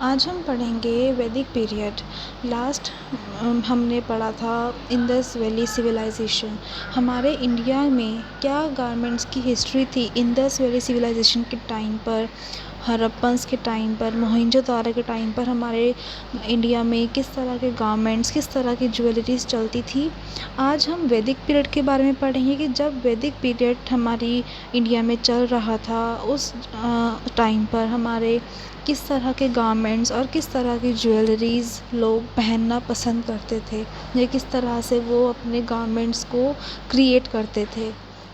आज हम पढ़ेंगे वैदिक पीरियड। लास्ट हमने पढ़ा था इंडस वैली सिविलाइजेशन। हमारे इंडिया में क्या गारमेंट्स की हिस्ट्री थी इंडस वैली सिविलाइजेशन के टाइम पर, हड़प्पन्स के टाइम पर, मोहनजोदारो के टाइम पर हमारे इंडिया में किस तरह के गारमेंट्स, किस तरह की ज्वेलरीज चलती थी। आज हम वैदिक पीरियड के बारे में पढ़ेंगे कि जब वैदिक पीरियड हमारी इंडिया में चल रहा था उस टाइम पर हमारे किस तरह के गारमेंट्स और किस तरह की ज्वेलरीज़ लोग पहनना पसंद करते थे, या किस तरह से वो अपने गारमेंट्स को क्रिएट करते थे,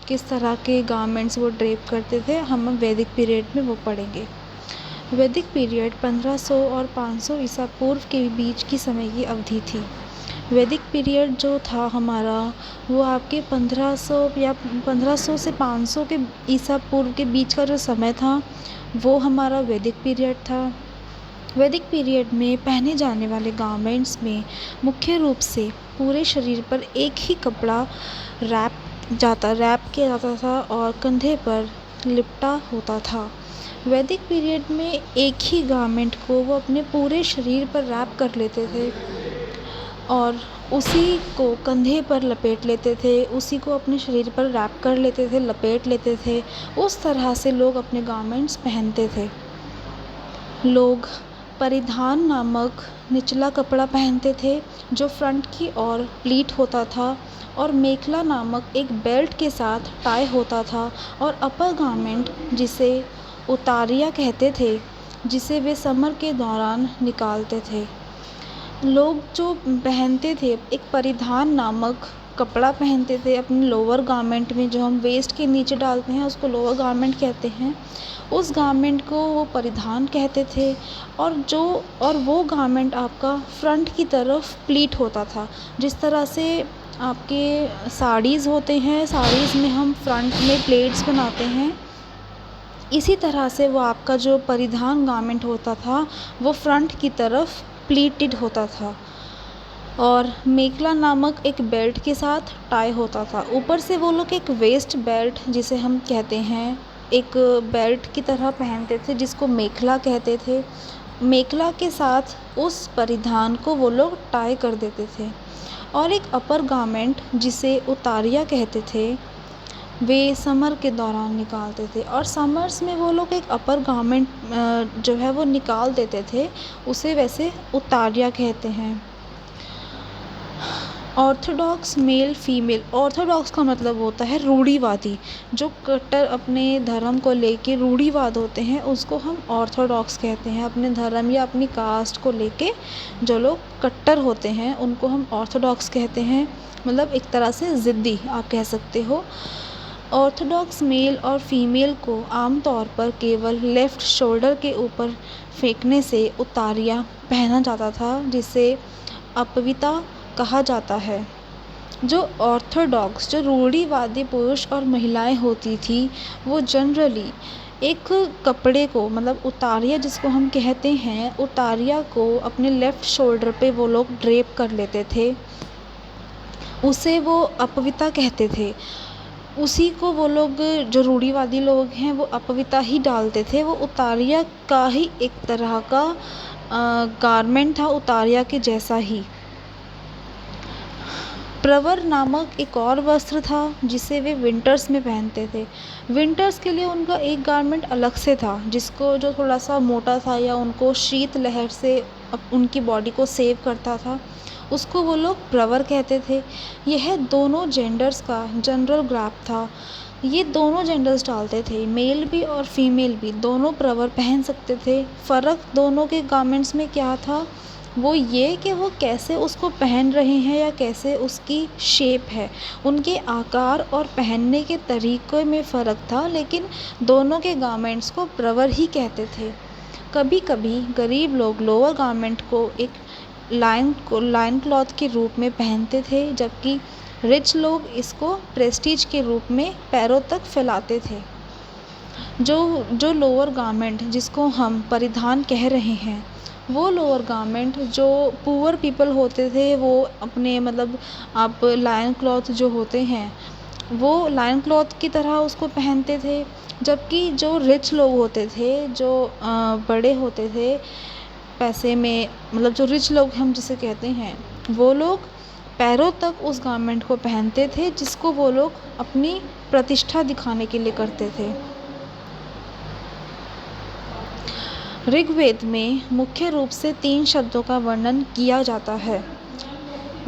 किस तरह के गारमेंट्स वो ड्रेप करते थे। हम वैदिक पीरियड में वो पढ़ेंगे। वैदिक पीरियड 1500 और 500 ईसा पूर्व के बीच की समय की अवधि थी। वैदिक पीरियड जो था हमारा वो आपके 1500 से 500 के ईसा पूर्व के बीच का जो समय था वो हमारा वैदिक पीरियड था। वैदिक पीरियड में पहने जाने वाले गारमेंट्स में मुख्य रूप से पूरे शरीर पर एक ही कपड़ा रैप किया जाता था और कंधे पर लिपटा होता था। वैदिक पीरियड में एक ही गारमेंट को वो अपने पूरे शरीर पर रैप कर लेते थे और उसी को कंधे पर लपेट लेते थे, उसी को अपने शरीर पर रैप कर लेते थे, लपेट लेते थे। उस तरह से लोग अपने गारमेंट्स पहनते थे। लोग परिधान नामक निचला कपड़ा पहनते थे जो फ्रंट की ओर प्लीट होता था, और मेखला नामक एक बेल्ट के साथ टाई होता था, और अपर गारमेंट जिसे उतारिया कहते थे, जिसे वे समर के दौरान निकालते थे। लोग जो पहनते थे एक परिधान नामक कपड़ा पहनते थे अपने लोअर गारमेंट में, जो हम वेस्ट के नीचे डालते हैं उसको लोअर गारमेंट कहते हैं। उस गारमेंट को वो परिधान कहते थे, और वो गारमेंट आपका फ्रंट की तरफ प्लीट होता था। जिस तरह से आपके साड़ीज़ होते हैं, साड़ीज़ में हम फ्रंट में प्लेट्स बनाते हैं, इसी तरह से वो आपका जो परिधान गारमेंट होता था वो फ्रंट की तरफ प्लीटेड होता था, और मेखला नामक एक बेल्ट के साथ टाई होता था। ऊपर से वो लोग एक वेस्ट बेल्ट, जिसे हम कहते हैं, एक बेल्ट की तरह पहनते थे जिसको मेखला कहते थे। मेखला के साथ उस परिधान को वो लोग टाई कर देते थे, और एक अपर गारमेंट जिसे उतारिया कहते थे वे समर के दौरान निकालते थे। और समर्स में वो लोग एक अपर गारमेंट जो है वो निकाल देते थे, उसे वैसे उतारिया कहते हैं। Orthodox male female. ऑर्थोडॉक्स का मतलब होता है रूढ़िवादी। जो कट्टर अपने धर्म को लेके रूढ़िवाद होते हैं उसको हम ऑर्थोडॉक्स कहते हैं। अपने धर्म या अपनी कास्ट को लेके जो लोग कट्टर होते हैं उनको हम ऑर्थोडॉक्स कहते हैं, मतलब एक तरह से ज़िद्दी आप कह सकते हो। ऑर्थोडॉक्स मेल और फीमेल को आमतौर पर केवल लेफ़्ट शोल्डर के ऊपर फेंकने से उतारिया पहना जाता था, जिसे अपविता कहा जाता है। जो ऑर्थोडॉक्स, जो रूढ़िवादी पुरुष और महिलाएं होती थी, वो जनरली एक कपड़े को, मतलब उतारिया जिसको हम कहते हैं, उतारिया को अपने लेफ़्ट शोल्डर पे वो लोग ड्रेप कर लेते थे, उसे वो अपविता कहते थे। उसी को वो लोग, जो रूढ़िवादी लोग हैं, वो अपविता ही डालते थे। वो उतारिया का ही एक तरह का गारमेंट था, उतारिया के जैसा ही। प्रवर नामक एक और वस्त्र था जिसे वे विंटर्स में पहनते थे। विंटर्स के लिए उनका एक गारमेंट अलग से था, जिसको, जो थोड़ा सा मोटा था या उनको शीत लहर से उनकी बॉडी को सेव करता था, उसको वो लोग प्रवर कहते थे। यह दोनों जेंडर्स का जनरल ग्राफ था। ये दोनों जेंडर्स डालते थे, मेल भी और फीमेल भी, दोनों प्रवर पहन सकते थे। फ़र्क दोनों के गारमेंट्स में क्या था, वो ये कि वो कैसे उसको पहन रहे हैं या कैसे उसकी शेप है, उनके आकार और पहनने के तरीक़े में फ़र्क था, लेकिन दोनों के गारमेंट्स को प्रवर ही कहते थे। कभी कभी गरीब लोग लोअर गारमेंट को एक लाइन क्लॉथ के रूप में पहनते थे, जबकि रिच लोग इसको प्रेस्टीज के रूप में पैरों तक फैलाते थे। जो लोअर गारमेंट जिसको हम परिधान कह रहे हैं, वो लोअर गारमेंट जो पुअर पीपल होते थे वो अपने, मतलब आप लाइन क्लॉथ जो होते हैं वो लाइन क्लॉथ की तरह उसको पहनते थे, जबकि जो रिच लोग होते थे, जो बड़े होते थे, पैसे में, मतलब जो रिच लोग हम जिसे कहते हैं, वो लोग पैरों तक उस गारमेंट को पहनते थे जिसको वो लोग अपनी प्रतिष्ठा दिखाने के लिए करते थे। ऋग्वेद में मुख्य रूप से 3 शब्दों का वर्णन किया जाता है,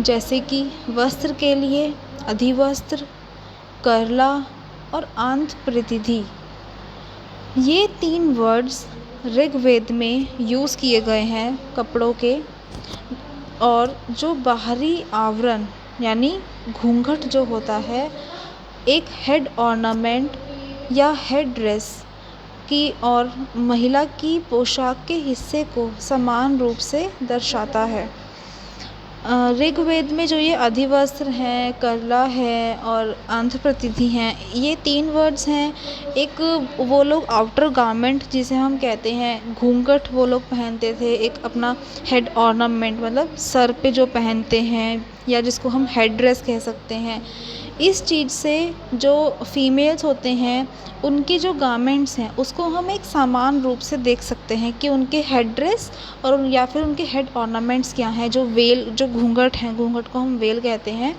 जैसे कि वस्त्र के लिए अधिवस्त्र, करला और आंत प्रतिधि। ये 3 वर्ड्स ऋग्वेद में यूज़ किए गए हैं कपड़ों के, और जो बाहरी आवरण यानी घूंघट जो होता है, एक हेड ऑर्नामेंट या हेड ड्रेस की और महिला की पोशाक के हिस्से को समान रूप से दर्शाता है। ऋग्वेद में जो ये अधिवस्त्र हैं, करला है और आंध्र प्रतिथि हैं, ये 3 वर्ड्स हैं। एक वो लोग आउटर गारमेंट जिसे हम कहते हैं, घूंघट वो लोग पहनते थे, एक अपना हेड ऑर्नामेंट मतलब सर पे जो पहनते हैं या जिसको हम हेड ड्रेस कह सकते हैं। इस चीज़ से जो फीमेल्स होते हैं उनकी जो गारमेंट्स हैं उसको हम एक समान रूप से देख सकते हैं कि उनके हेड ड्रेस और या फिर उनके हेड ऑर्नामेंट्स क्या हैं, जो वेल जो घूंघट हैं, घूंघट को हम वेल कहते हैं,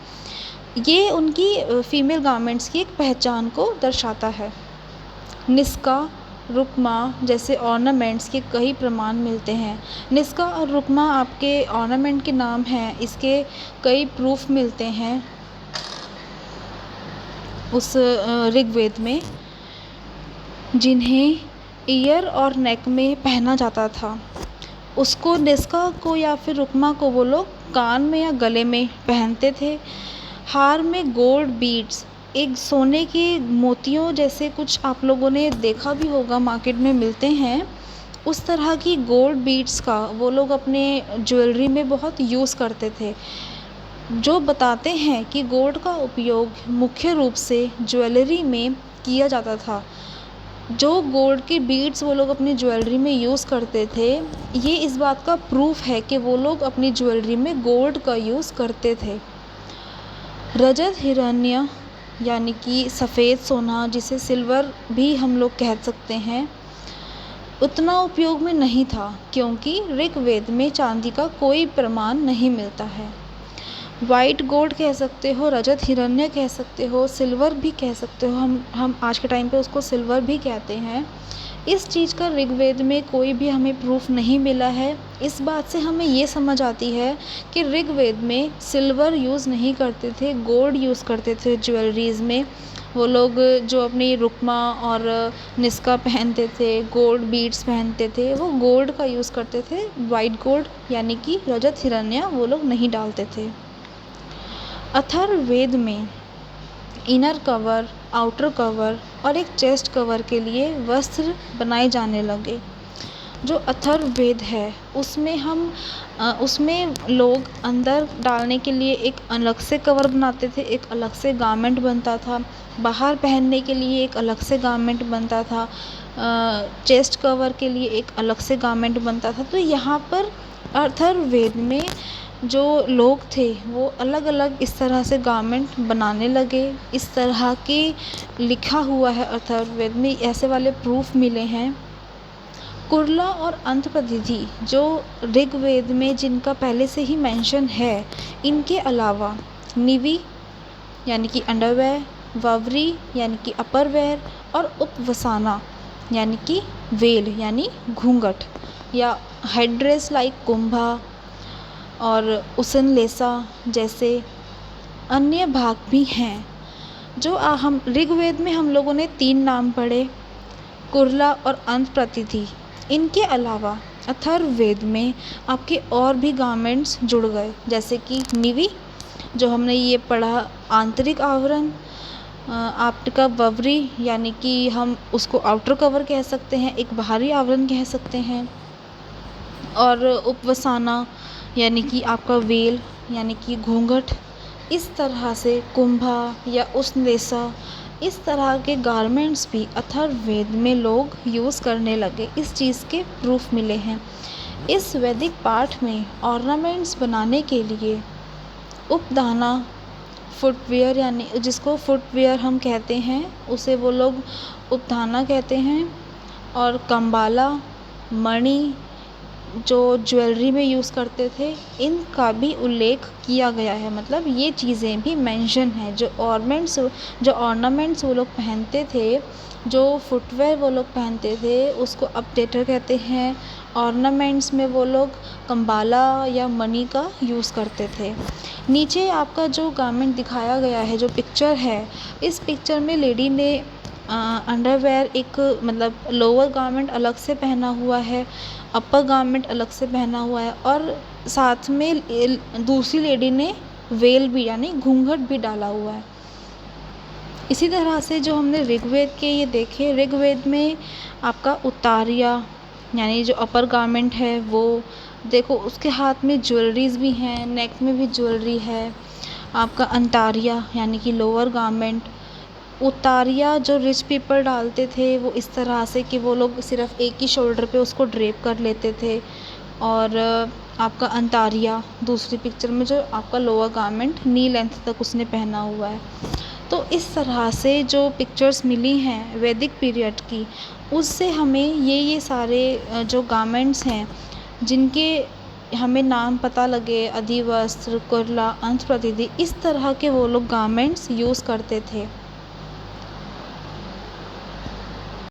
ये उनकी फीमेल गारमेंट्स की एक पहचान को दर्शाता है। निस्का, रुक्मा जैसे ऑर्नामेंट्स के कई प्रमाण मिलते हैं। निस्का और रुक्मा आपके ऑर्नामेंट के नाम हैं, इसके कई प्रूफ मिलते हैं उस ऋग्वेद में, जिन्हें ईयर और नेक में पहना जाता था। उसको निस्का को या फिर रुक्मा को वो लोग कान में या गले में पहनते थे। हार में गोल्ड बीड्स, एक सोने के मोतियों जैसे कुछ आप लोगों ने देखा भी होगा, मार्केट में मिलते हैं, उस तरह की गोल्ड बीड्स का वो लोग अपने ज्वेलरी में बहुत यूज़ करते थे, जो बताते हैं कि गोल्ड का उपयोग मुख्य रूप से ज्वेलरी में किया जाता था। जो गोल्ड के बीड्स वो लोग अपनी ज्वेलरी में यूज़ करते थे, ये इस बात का प्रूफ है कि वो लोग अपनी ज्वेलरी में गोल्ड का यूज़ करते थे। रजत हिरण्य यानी कि सफ़ेद सोना, जिसे सिल्वर भी हम लोग कह सकते हैं, उतना उपयोग में नहीं था क्योंकि ऋग्वेद में चांदी का कोई प्रमाण नहीं मिलता है। वाइट गोल्ड कह सकते हो, रजत हिरण्य कह सकते हो, सिल्वर भी कह सकते हो, हम आज के टाइम पे उसको सिल्वर भी कहते हैं। इस चीज़ का ऋग्वेद में कोई भी हमें प्रूफ नहीं मिला है। इस बात से हमें ये समझ आती है कि ऋग्वेद में सिल्वर यूज़ नहीं करते थे, गोल्ड यूज़ करते थे ज्वेलरीज़ में। वो लोग जो अपनी रुक्मा और निस्का पहनते थे, गोल्ड बीड्स पहनते थे, वो गोल्ड का यूज़ करते थे। वाइट गोल्ड यानी कि रजत हिरण्य वो लोग नहीं डालते थे। अथर्ववेद में इनर कवर, आउटर कवर और एक चेस्ट कवर के लिए वस्त्र बनाए जाने लगे। जो अथर्ववेद है उसमें लोग अंदर डालने के लिए एक अलग से कवर बनाते थे, एक अलग से गारमेंट बनता था। बाहर पहनने के लिए एक अलग से गारमेंट बनता था, चेस्ट कवर के लिए एक अलग से गारमेंट बनता था। तो यहाँ पर अथर्ववेद में जो लोग थे वो अलग अलग इस तरह से गारमेंट बनाने लगे। इस तरह के लिखा हुआ है अथर्ववेद में, ऐसे वाले प्रूफ मिले हैं। कुर्ला और अंतप्रतिधि जो ऋग्वेद में जिनका पहले से ही मेंशन है, इनके अलावा निवि यानी कि अंडरवेयर, ववरी यानी कि अपरवेयर और उपवसाना यानी कि वेल यानी घूंघट या हेड ड्रेस लाइक कुंभा और उसन-लेसा जैसे अन्य भाग भी हैं। जो हम ऋग्वेद में हम लोगों ने 3 नाम पढ़े, कुर्ला और अंतप्रतिधि। इनके अलावा अथर्ववेद में आपके और भी गारमेंट्स जुड़ गए, जैसे कि निवि जो हमने ये पढ़ा, आंतरिक आवरण, आपका ववरी यानी कि हम उसको आउटर कवर कह सकते हैं, एक बाहरी आवरण कह सकते हैं, और उपवसाना यानी कि आपका वेल यानी कि घूंघट। इस तरह से कुंभा या उष्णलेसा, इस तरह के गारमेंट्स भी अथर्ववेद में लोग यूज़ करने लगे। इस चीज़ के प्रूफ मिले हैं। इस वैदिक पाठ में ऑर्नामेंट्स बनाने के लिए उपधाना, फुटवियर यानी जिसको फुटवियर हम कहते हैं, उसे वो लोग उपधाना कहते हैं, और कंबाला, मणि, जो ज्वेलरी में यूज़ करते थे, इनका भी उल्लेख किया गया है। मतलब ये चीज़ें भी मेंशन हैं। जो ऑर्नामेंट्स वो लोग पहनते थे, जो फुटवेयर वो लोग पहनते थे, उसको अपडेटर कहते हैं। ऑर्नामेंट्स में वो लोग कंबाला या मनी का यूज़ करते थे। नीचे आपका जो गारमेंट दिखाया गया है, जो पिक्चर है, इस पिक्चर में लेडी ने अंडरवेयर एक मतलब लोअर गारमेंट अलग से पहना हुआ है, अपर गारमेंट अलग से पहना हुआ है, और साथ में दूसरी लेडी ने वेल भी यानी घूंघट भी डाला हुआ है। इसी तरह से जो हमने ऋग्वेद के ये देखे, ऋग्वेद में आपका उतारिया यानी जो अपर गारमेंट है वो देखो, उसके हाथ में ज्वेलरीज भी हैं, नेक में भी ज्वेलरी है। आपका अंतारिया यानी कि लोअर गारमेंट। उतारिया जो रिच पीपल डालते थे वो इस तरह से कि वो लोग सिर्फ एक ही शोल्डर पे उसको ड्रेप कर लेते थे। और आपका अंतारिया दूसरी पिक्चर में जो आपका लोअर गारमेंट नी लेंथ तक उसने पहना हुआ है। तो इस तरह से जो पिक्चर्स मिली हैं वैदिक पीरियड की, उससे हमें ये सारे जो गारमेंट्स हैं जिनके हमें नाम पता लगे, अधिवस्त्र, कुर्ला, अंश प्रतिदि, इस तरह के वो लोग गारमेंट्स यूज़ करते थे।